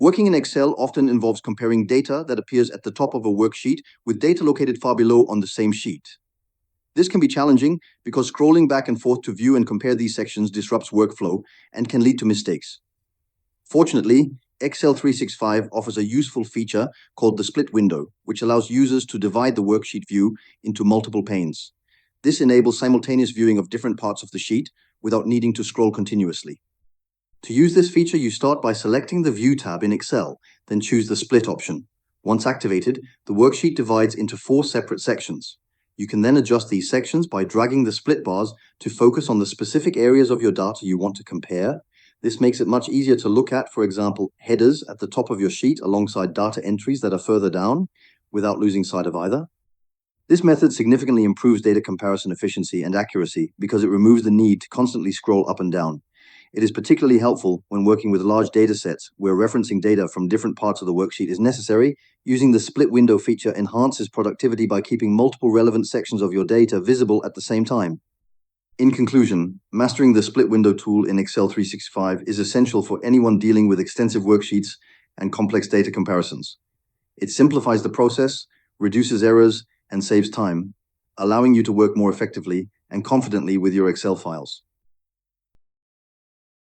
Working in Excel often involves comparing data that appears at the top of a worksheet with data located far below on the same sheet. This can be challenging because scrolling back and forth to view and compare these sections disrupts workflow and can lead to mistakes. Fortunately, Excel 365 offers a useful feature called the split window, which allows users to divide the worksheet view into multiple panes. This enables simultaneous viewing of different parts of the sheet without needing to scroll continuously. To use this feature, you start by selecting the View tab in Excel, then choose the Split option. Once activated, the worksheet divides into 4 separate sections. You can then adjust these sections by dragging the split bars to focus on the specific areas of your data you want to compare. This makes it much easier to look at, for example, headers at the top of your sheet alongside data entries that are further down, without losing sight of either. This method significantly improves data comparison efficiency and accuracy because it removes the need to constantly scroll up and down. It is particularly helpful when working with large data sets where referencing data from different parts of the worksheet is necessary. Using the split window feature enhances productivity by keeping multiple relevant sections of your data visible at the same time. In conclusion, mastering the split window tool in Excel 365 is essential for anyone dealing with extensive worksheets and complex data comparisons. It simplifies the process, reduces errors, and saves time, allowing you to work more effectively and confidently with your Excel files.